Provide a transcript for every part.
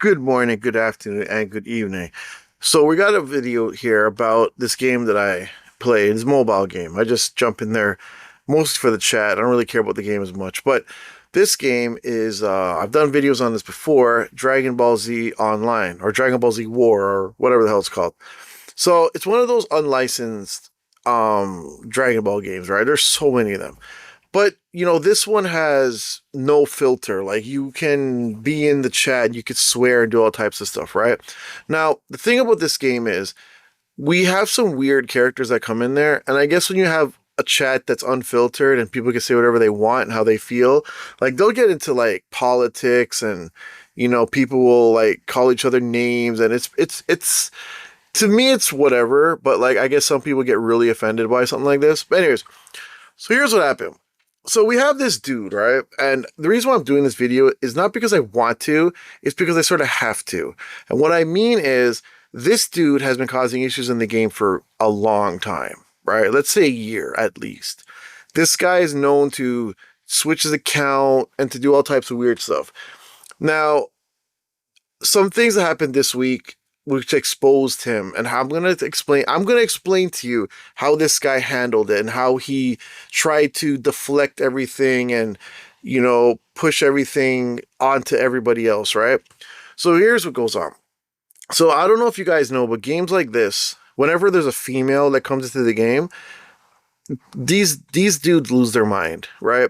Good morning, good afternoon, and good evening. So we got a video here about this game that I play. It's a mobile game. I just jump in there mostly for the chat. I don't really care about the game as much. But this game is I've done videos on this before, Dragon Ball Z Online or Dragon Ball Z War or whatever the hell it's called. So it's one of those unlicensed Dragon Ball games, right? There's so many of them. But this one has no filter. Like you can be in the chat, you could swear and do all types of stuff, right? Now, the thing about this game is we have some weird characters that come in there, and I guess when you have a chat that's unfiltered and people can say whatever they want and how they feel, like they'll get into like politics and people will like call each other names and it's to me it's whatever, but like I guess some people get really offended by something like this. But anyways, so here's what happened. So we have this dude, right? And the reason why I'm doing this video is not because I want to, it's because I sort of have to. And what I mean is this dude has been causing issues in the game for a long time, right? Let's say a year at least. This guy is known to switch his account and to do all types of weird stuff. Now, some things that happened this week which exposed him, and how I'm going to explain to you how this guy handled it and how he tried to deflect everything and push everything onto everybody else, right? So here's what goes on. So I don't know if you guys know, but games like this, whenever there's a female that comes into the game, these dudes lose their mind, right?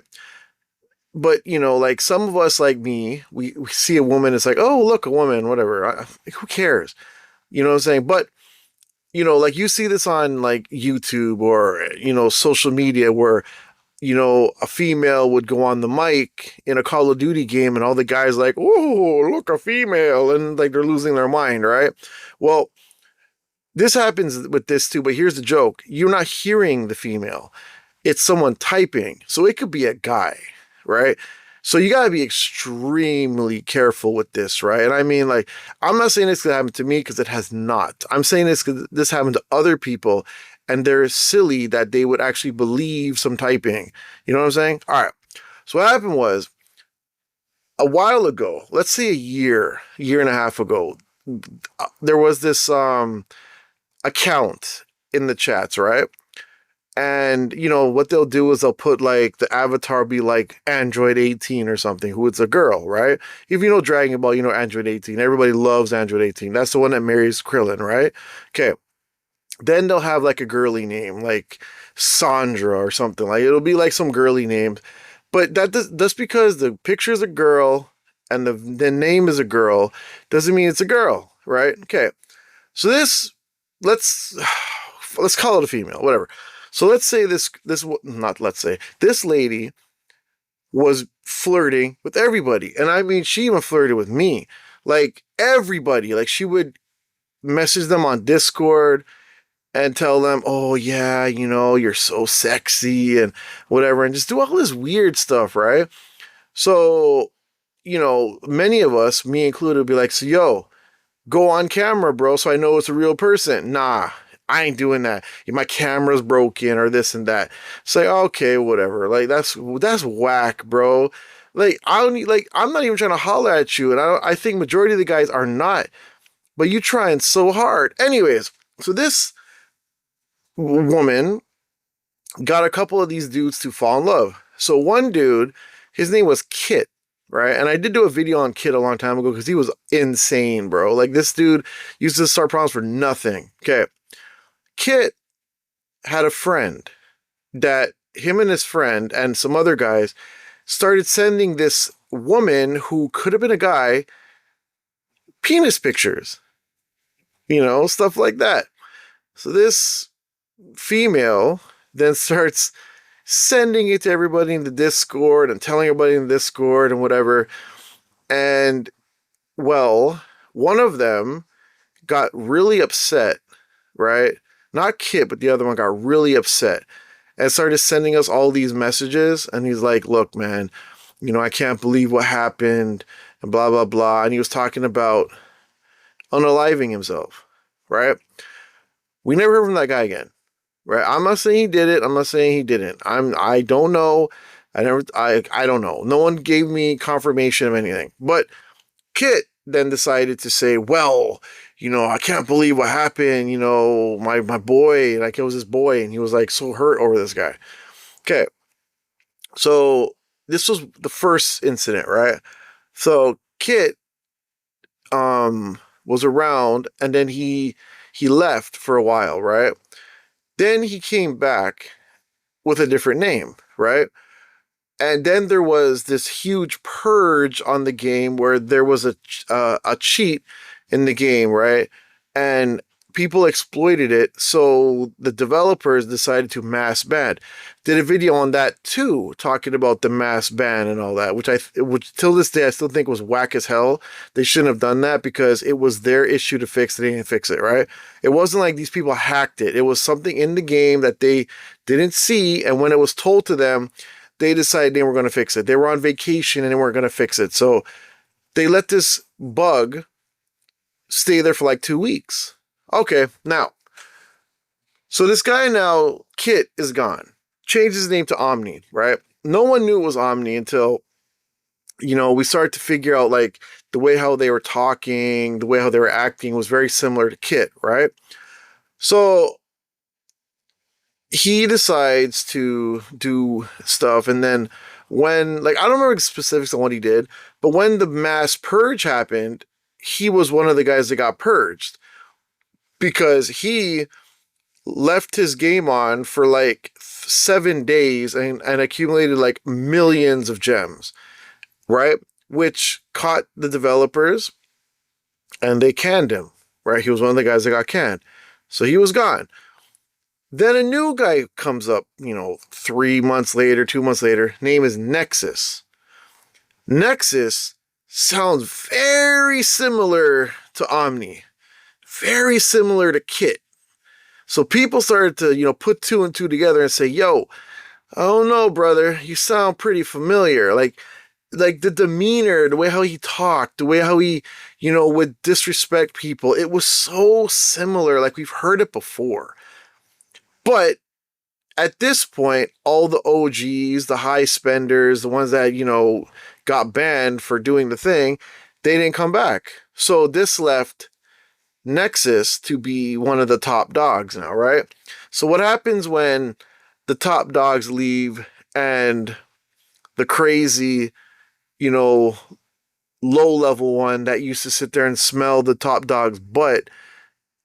But like some of us, like me, we see a woman, it's like, oh, look, a woman, whatever. Who cares? You know what I'm saying? But like you see this on like YouTube or social media where a female would go on the mic in a Call of Duty game, and all the guys like, oh, look, a female, and like they're losing their mind, right? Well, this happens with this too, but here's the joke: you're not hearing the female; it's someone typing, so it could be a guy, right? So you got to be extremely careful with this, right? And I mean, like, I'm not saying this could happen to me because it has not. I'm saying this happened to other people, and they're silly that they would actually believe some typing. You know what I'm saying? All right. So what happened was a while ago, let's say a year and a half ago, there was this account in the chats, right? And what they'll do is they'll put like the avatar be like Android 18 or something, who it's a girl, right? If you know Dragon Ball, you know Android 18. Everybody loves Android 18. That's the one that marries Krillin, right? Okay. Then they'll have like a girly name, like Sandra or something. Like it'll be like some girly name. But that's because the picture is a girl and the name is a girl doesn't mean it's a girl, right? Okay. So let's let's call it a female, whatever. So let's say this lady was flirting with everybody. And I mean, she even flirted with me. Like everybody, like she would message them on Discord and tell them, oh yeah, you're so sexy and whatever, and just do all this weird stuff, right? So, many of us, me included, would be like, so yo, go on camera, bro, so I know it's a real person. Nah, I ain't doing that. My camera's broken or this and that. Say, okay, whatever. Like that's whack, bro. Like I don't need, like I'm not even trying to holler at you, and I think majority of the guys are not. But you trying so hard. Anyways, so this woman got a couple of these dudes to fall in love. So one dude, his name was Kit, right? And I did do a video on Kit a long time ago because he was insane, bro. Like this dude used to start problems for nothing. Okay. Kit had a friend that him and his friend and some other guys started sending this woman who could have been a guy penis pictures, stuff like that. So this female then starts sending it to everybody in the Discord and telling everybody in the Discord and whatever. And well, one of them got really upset, right? Not Kit, but the other one got really upset and started sending us all these messages. And he's like, look, man, I can't believe what happened and blah, blah, blah. And he was talking about unaliving himself, right? We never heard from that guy again, right? I'm not saying he did it. I'm not saying he didn't. I don't know. I don't know. No one gave me confirmation of anything. But Kit then decided to say, well, I can't believe what happened. My boy, like it was his boy, and he was like so hurt over this guy. Okay, so this was the first incident, right? So Kit was around, and then he left for a while, right? Then he came back with a different name, right? And then there was this huge purge on the game where there was a cheat in the game, right? And people exploited it, so the developers decided to mass ban. Did a video on that too, talking about the mass ban and all that, which till this day I still think was whack as hell. They shouldn't have done that because it was their issue to fix. They didn't fix it, right? It wasn't like these people hacked it. It was something in the game that they didn't see, and when it was told to them, they decided they were going to fix it. They were on vacation and they weren't going to fix it. So they let this bug stay there for like 2 weeks. Okay, now, so this guy now, Kit, is gone. Changed his name to Omni, right? No one knew it was Omni until, we started to figure out like the way how they were talking, the way how they were acting was very similar to Kit, right? So he decides to do stuff, and then when, like, I don't remember the specifics on what he did, but when the mass purge happened, he was one of the guys that got purged because he left his game on for like 7 days and accumulated like millions of gems, right? Which caught the developers and they canned him, right? He was one of the guys that got canned. So he was gone. Then a new guy comes up, 3 months later, 2 months later. Name is Nexus. Nexus sounds very similar to Omni, very similar to Kit. So people started to, put 2 and 2 together and say, yo, I don't know, brother, you sound pretty familiar. Like the demeanor, the way how he talked, the way how he, would disrespect people. It was so similar, like we've heard it before. But at this point, all the OGs, the high spenders, the ones that, got banned for doing the thing, they didn't come back. So this left Nexus to be one of the top dogs now, right? So what happens when the top dogs leave and the crazy, low level one that used to sit there and smell the top dog's butt,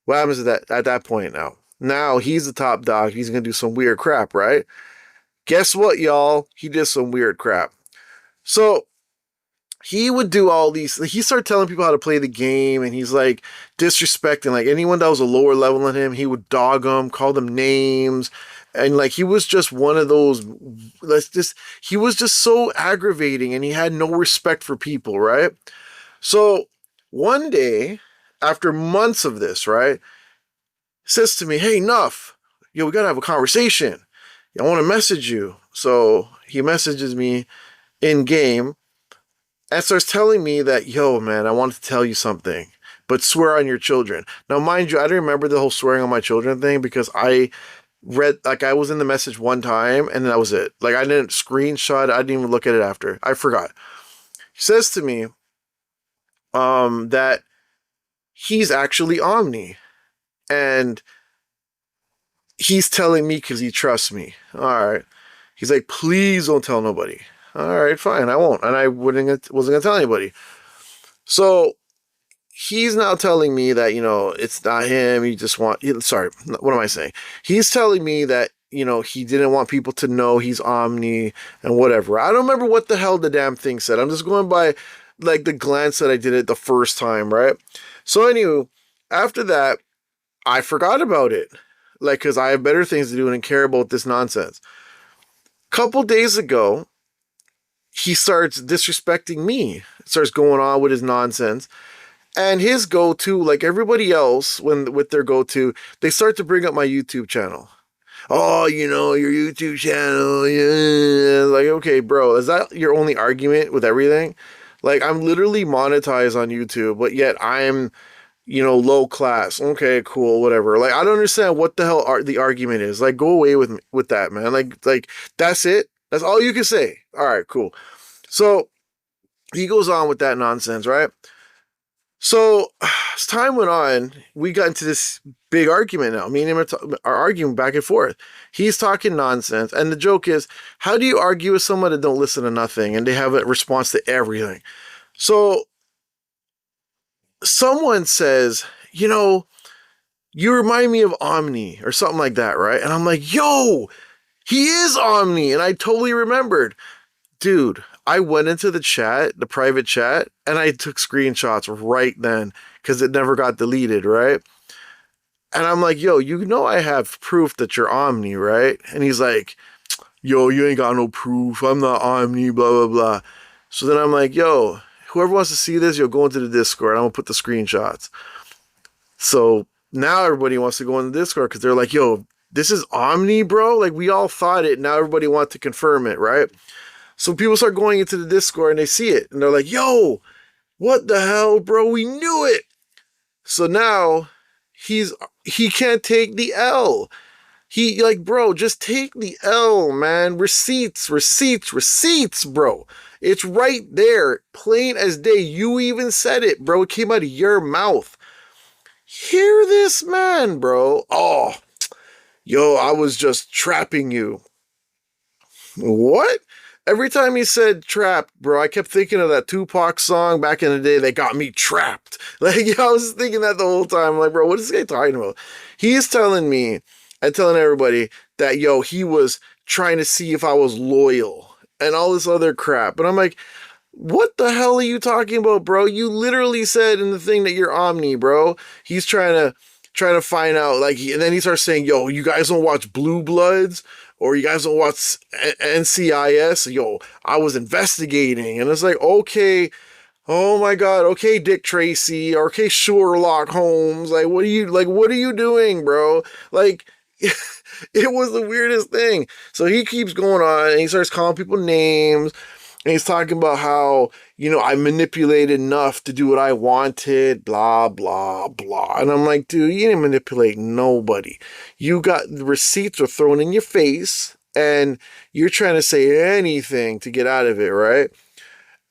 what happens to that at that point now? Now he's the top dog. He's going to do some weird crap, right? Guess what, y'all? He did some weird crap. So he would do all these. He started telling people how to play the game, and he's like disrespecting like anyone that was a lower level than him. He would dog them, call them names, and like he was just one of those. He was just so aggravating, and he had no respect for people, right? So one day, after months of this, right, says to me, "Hey, Nuff, we gotta have a conversation. I want to message you." So he messages me in game and starts telling me that, yo, man, I want to tell you something, but swear on your children. Now, mind you, I didn't remember the whole swearing on my children thing because I read, like, I was in the message one time and that was it. Like, I didn't screenshot it. I didn't even look at it after. I forgot. He says to me that he's actually Omni. And he's telling me because he trusts me. All right. He's like, please don't tell nobody. All right, fine, I won't. And I wasn't going to tell anybody. So he's now telling me that, it's not him. He just sorry, what am I saying? He's telling me that, he didn't want people to know he's Omni and whatever. I don't remember what the hell the damn thing said. I'm just going by like the glance that I did it the first time, right? So anyway, after that, I forgot about it. Like, because I have better things to do and care about this nonsense. Couple days ago, he starts disrespecting me. Starts going on with his nonsense. And his go-to, like everybody else, with their go-to, they start to bring up my YouTube channel. Oh, your YouTube channel. Yeah. Like, okay, bro, is that your only argument with everything? Like, I'm literally monetized on YouTube, but yet I'm, low class. Okay, cool, whatever. Like, I don't understand what the hell the argument is. Like, go away with that, man. Like that's it. That's all you can say. All right, cool. So he goes on with that nonsense, right? So as time went on, we got into this big argument now. Me and him are arguing back and forth. He's talking nonsense. And the joke is, how do you argue with someone that don't listen to nothing and they have a response to everything? So someone says, you remind me of Omni or something like that, right? And I'm like, yo, he is Omni. And I totally remembered. Dude, I went into the chat, the private chat, and I took screenshots right then because it never got deleted, right? And I'm like, yo, I have proof that you're Omni, right? And he's like, yo, you ain't got no proof. I'm not Omni, blah, blah, blah. So then I'm like, yo, whoever wants to see this, go into the Discord. I'm going to put the screenshots. So now everybody wants to go in the Discord because they're like, yo, this is Omni, bro? Like, we all thought it. Now everybody wants to confirm it, right? So people start going into the Discord and they see it. And they're like, yo, what the hell, bro? We knew it. So now he can't take the L. He like, bro, just take the L, man. Receipts, bro. It's right there, plain as day. You even said it, bro. It came out of your mouth. Hear this man, bro. Oh, yo, I was just trapping you. What? Every time he said trapped, bro, I kept thinking of that Tupac song back in the day, They Got Me Trapped. Like, I was thinking that the whole time. I'm like, bro, what is this guy talking about? He's telling me and telling everybody that, yo, he was trying to see if I was loyal and all this other crap. And I'm like, what the hell are you talking about, bro? You literally said in the thing that you're Omni, bro. He's trying to find out, like, and then he starts saying, yo, you guys don't watch Blue Bloods? Or you guys don't watch NCIS? Yo, I was investigating. And it's like, okay, oh my God, okay, Dick Tracy, okay, Sherlock Holmes. Like, what are you doing, bro? Like, it was the weirdest thing. So he keeps going on and he starts calling people names. And he's talking about how, I manipulated enough to do what I wanted, blah, blah, blah. And I'm like, dude, you didn't manipulate nobody. You got the receipts were thrown in your face and you're trying to say anything to get out of it, right?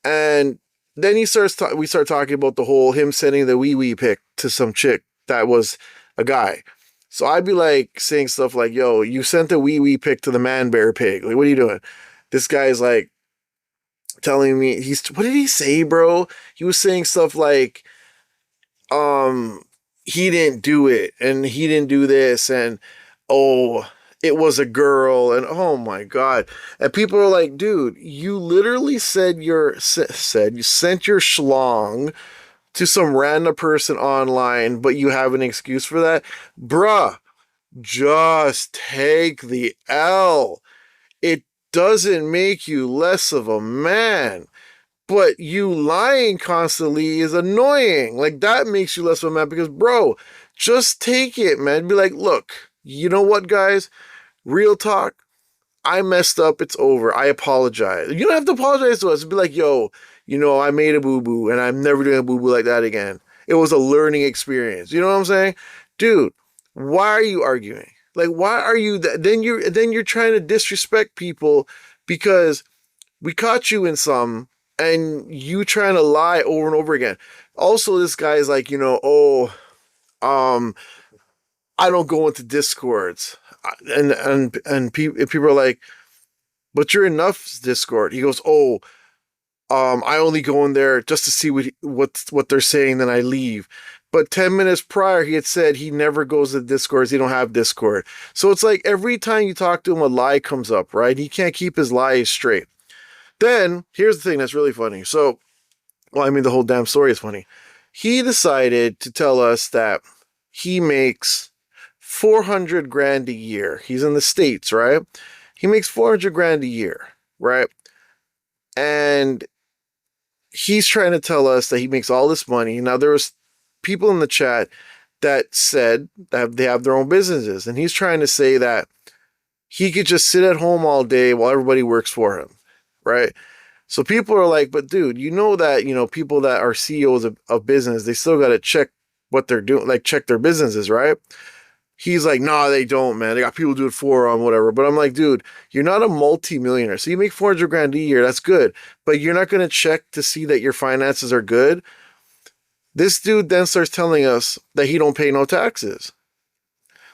And then we start talking about the whole him sending the wee pic to some chick that was a guy. So I'd be like saying stuff like, yo, you sent the wee pic to the man bear pig. Like, what are you doing? This guy's like, telling me what did he say, bro? He was saying stuff like, he didn't do it and he didn't do this and oh, it was a girl and oh my God. And people are like, dude, you literally said you sent your schlong to some random person online, but you have an excuse for that? Bruh, just take the L. It doesn't make you less of a man. But you lying constantly is annoying. Like, that makes you less of a man because, bro, just take it, man. Be like, look, you know what, guys? Real talk. I messed up. It's over. I apologize. You don't have to apologize to us. Be like, yo, I made a boo-boo and I'm never doing a boo-boo like that again. It was a learning experience. You know what I'm saying? Dude, why are you arguing? Like, why are you then you're trying to disrespect people because we caught you in some and you trying to lie over and over again. Also, this guy is like, I don't go into Discords. And people are like, but you're in Nuff's Discord. He goes, oh, I only go in there just to see what they're saying, then I leave. But 10 minutes prior, he had said he never goes to Discords. He don't have Discord. So it's like every time you talk to him, a lie comes up, right? He can't keep his lies straight. Then, here's the thing that's really funny. So, the whole damn story is funny. He decided to tell us that he makes 400 grand a year. He's in the States, right? He makes 400 grand a year, right? And he's trying to tell us that he makes all this money. Now, there was people in the chat that said that they have their own businesses. And he's trying to say that he could just sit at home all day while everybody works for him, right? So people are like, but dude, that, people that are CEOs of business, they still got to check what they're doing, like check their businesses, right? He's like, nah, they don't, man. They got people do it for them, whatever. But I'm like, dude, you're not a multi-millionaire. So you make 400 grand a year. That's good. But you're not going to check to see that your finances are good. This dude then starts telling us that he don't pay no taxes.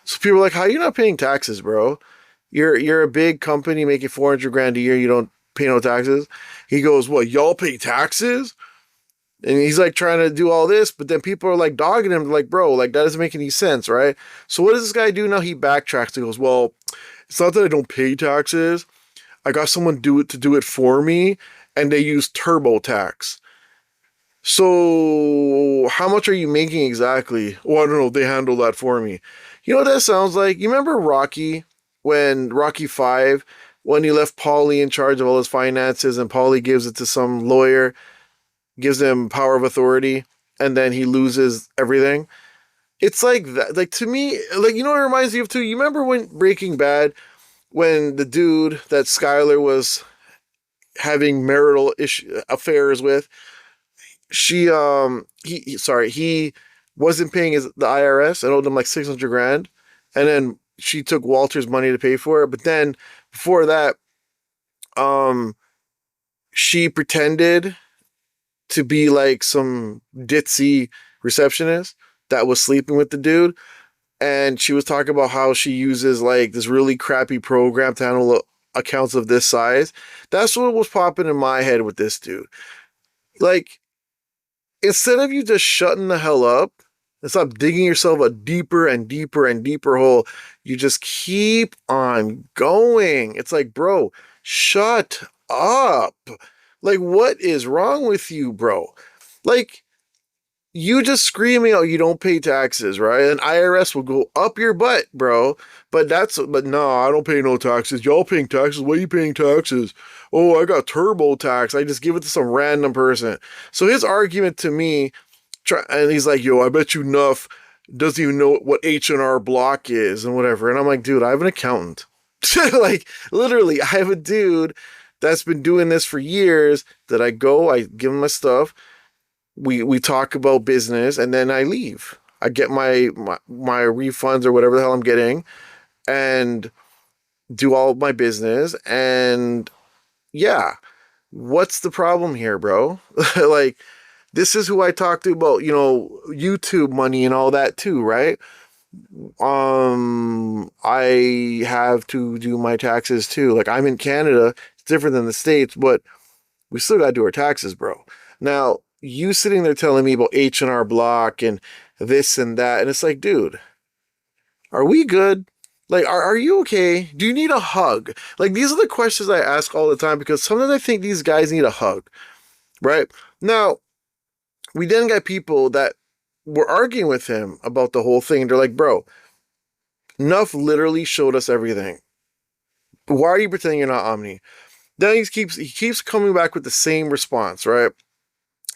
So people are like, how are you not paying taxes, bro? You're a big company making 400 grand a year. You don't pay no taxes. He goes, what, y'all pay taxes? And he's like trying to do all this, but then people are like dogging him, like, bro, like that doesn't make any sense, right? So what does this guy do now? He backtracks and goes, well, it's not that I don't pay taxes. I got someone do it for me, and they use TurboTax. So how much are you making exactly? Oh, I don't know. They handle that for me. You know what that sounds like? You remember Rocky when Rocky 5, when he left Paulie in charge of all his finances, and Paulie gives it to some lawyer, gives him power of authority, and then he loses everything. It's like that. Like to me, like you know what it reminds me of too? You remember when Breaking Bad, when the dude that Skyler was having marital affairs with, he wasn't paying the IRS and owed them like 600 grand, and then she took Walter's money to pay for it. But then before that, um, she pretended to be like some ditzy receptionist that was sleeping with the dude, and she was talking about how she uses like this really crappy program to handle accounts of this size. That's what was popping in my head with this dude. Like, instead of you just shutting the hell up and stop digging yourself a deeper and deeper and deeper hole, you just keep on going. It's like, bro, shut up. Like, what is wrong with you, bro? Like, you just screaming out you don't pay taxes, right? And IRS will go up your butt, bro. But no, I don't pay no taxes. Y'all paying taxes? Why are you paying taxes? Oh, I got TurboTax. I just give it to some random person. So his argument to me, and he's like, yo, I bet you Nuff doesn't even know what H&R Block is and whatever. And I'm like, dude, I have an accountant. Like, literally, I have a dude that's been doing this for years that I give him my stuff. We talk about business, and then I leave. I get my refunds or whatever the hell I'm getting, and do all of my business. And yeah, what's the problem here, bro? Like, this is who I talk to about, YouTube money and all that too, right? I have to do my taxes too. Like, I'm in Canada, it's different than the States, but we still gotta do our taxes, bro. Now, you sitting there telling me about H&R Block and this and that, and it's like, dude, are we good? Like, are you okay? Do you need a hug? Like, these are the questions I ask all the time, because sometimes I think these guys need a hug, right? Now, we then got people that were arguing with him about the whole thing. They're like, bro, Nuff literally showed us everything. Why are you pretending you're not Omni? Then he keeps coming back with the same response, right?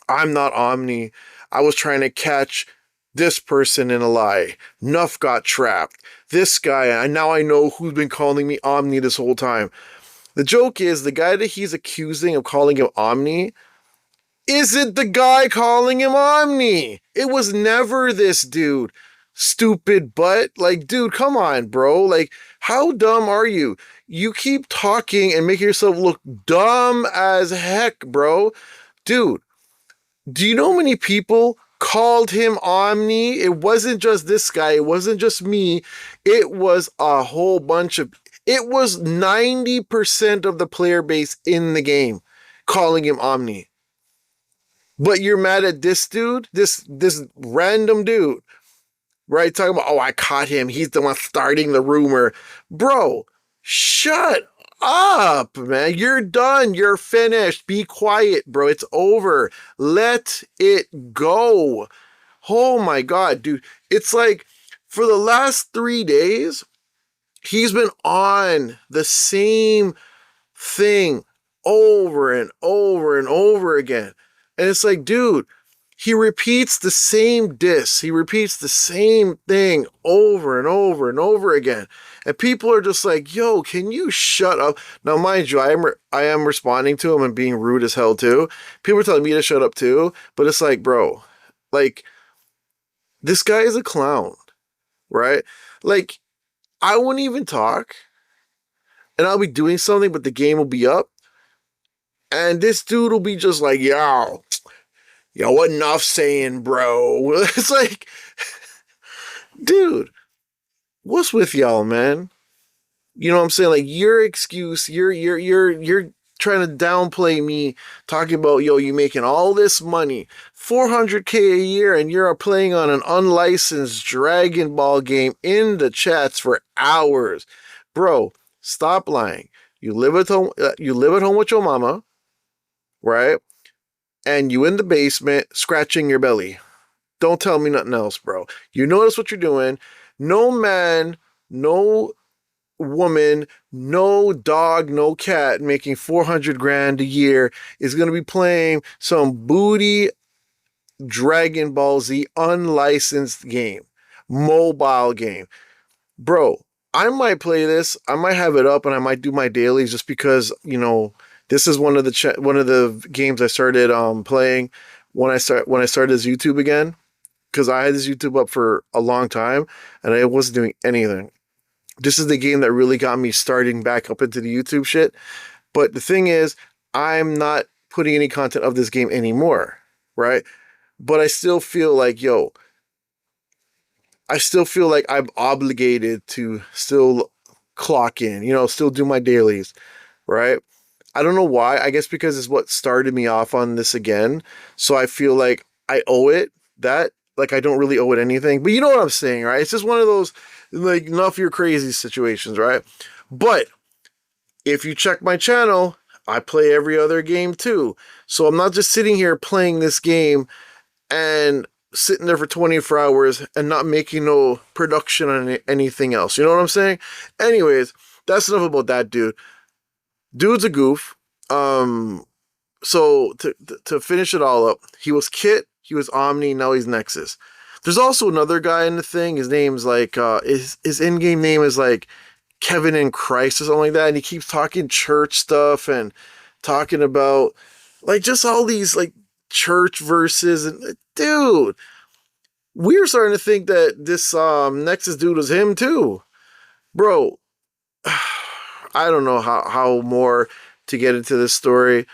I'm not Omni. I was trying to catch this person in a lie. Nuff got trapped. This guy, and now I know who's been calling me Omni this whole time. The joke is, the guy that he's accusing of calling him Omni isn't the guy calling him Omni. It was never this dude. Stupid butt. Like, dude, come on, bro. Like, how dumb are you? You keep talking and making yourself look dumb as heck, bro. Dude, do you know how many people called him Omni? It wasn't just this guy. It wasn't just me. It was a whole bunch of... It was 90% of the player base in the game calling him Omni. But you're mad at this dude? This random dude, right? Talking about, oh, I caught him. He's the one starting the rumor. Bro, shut up, man. You're done. You're finished. Be quiet, bro. It's over. Let it go. Oh my God, dude. It's like, for the last 3 days, he's been on the same thing over and over and over again. And it's like, dude, he repeats the same diss. He repeats the same thing over and over and over again. And people are just like, yo, can you shut up? Now, mind you, I am responding to him and being rude as hell too. People are telling me to shut up too. But it's like, bro, like, this guy is a clown, right? Like, I wouldn't even talk, and I'll be doing something, but the game will be up. And this dude will be just like, yo, Yo, what Nuff saying, bro? It's like, dude, what's with y'all, man? You know what I'm saying? Like your excuse, you're trying to downplay me talking about, yo, you making all this money, 400K a year, and you're playing on an unlicensed Dragon Ball game in the chats for hours. Bro, stop lying. You live at home, with your mama, right? And you in the basement scratching your belly. Don't tell me nothing else, bro. You notice what you're doing. No man, no woman, no dog, no cat making 400 grand a year is going to be playing some booty Dragon Ball Z unlicensed game, mobile game. Bro, I might play this. I might have it up and I might do my dailies just because, you know, this is one of the games I started playing when I started this YouTube again, because I had this YouTube up for a long time and I wasn't doing anything. This is the game that really got me starting back up into the YouTube shit. But the thing is, I'm not putting any content of this game anymore, right? But I still feel like, I'm obligated to still clock in, you know, still do my dailies, right? I don't know why. I guess because it's what started me off on this again. So I feel like I owe it that. Like, I don't really owe it anything. But you know what I'm saying, right? It's just one of those, like, enough you're crazy situations, right? But if you check my channel, I play every other game too. So I'm not just sitting here playing this game and sitting there for 24 hours and not making no production on anything else. You know what I'm saying? Anyways, that's enough about that dude. Dude's a goof. So to finish it all up, he was Kit, he was Omni, now he's Nexus. There's also another guy in the thing. His name's like his in-game name is like Kevin in Christ or something like that, and he keeps talking church stuff and talking about like just all these like church verses. And dude, we're starting to think that this Nexus dude was him too, bro. I don't know how more to get into this story,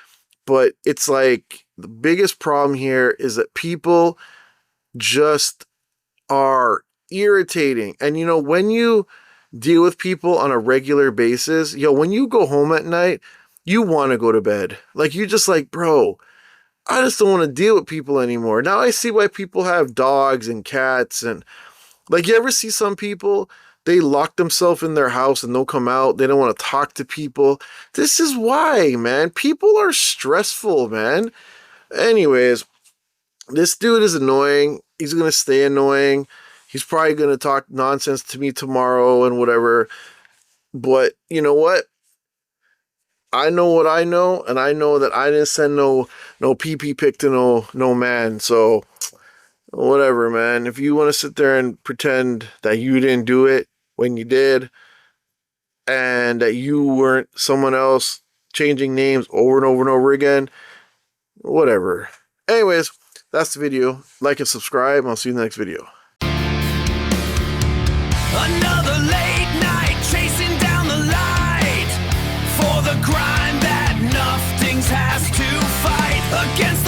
but it's like the biggest problem here is that people just are irritating. And you know, when you deal with people on a regular basis, when you go home at night, you want to go to bed. Like, you just like, bro, I just don't want to deal with people anymore. Now I see why people have dogs and cats. And like, you ever see some people, they lock themselves in their house and don't come out. They don't want to talk to people. This is why, man. People are stressful, man. Anyways, this dude is annoying. He's going to stay annoying. He's probably going to talk nonsense to me tomorrow and whatever. But you know what? I know what I know, and I know that I didn't send no PP pic to no man. So whatever, man. If you want to sit there and pretend that you didn't do it when you did, and that you weren't someone else changing names over and over and over again, whatever. Anyways, that's the video. Like and subscribe. I'll see you in the next video. Another late night chasing down the light for the crime that Nufftingz has to fight against.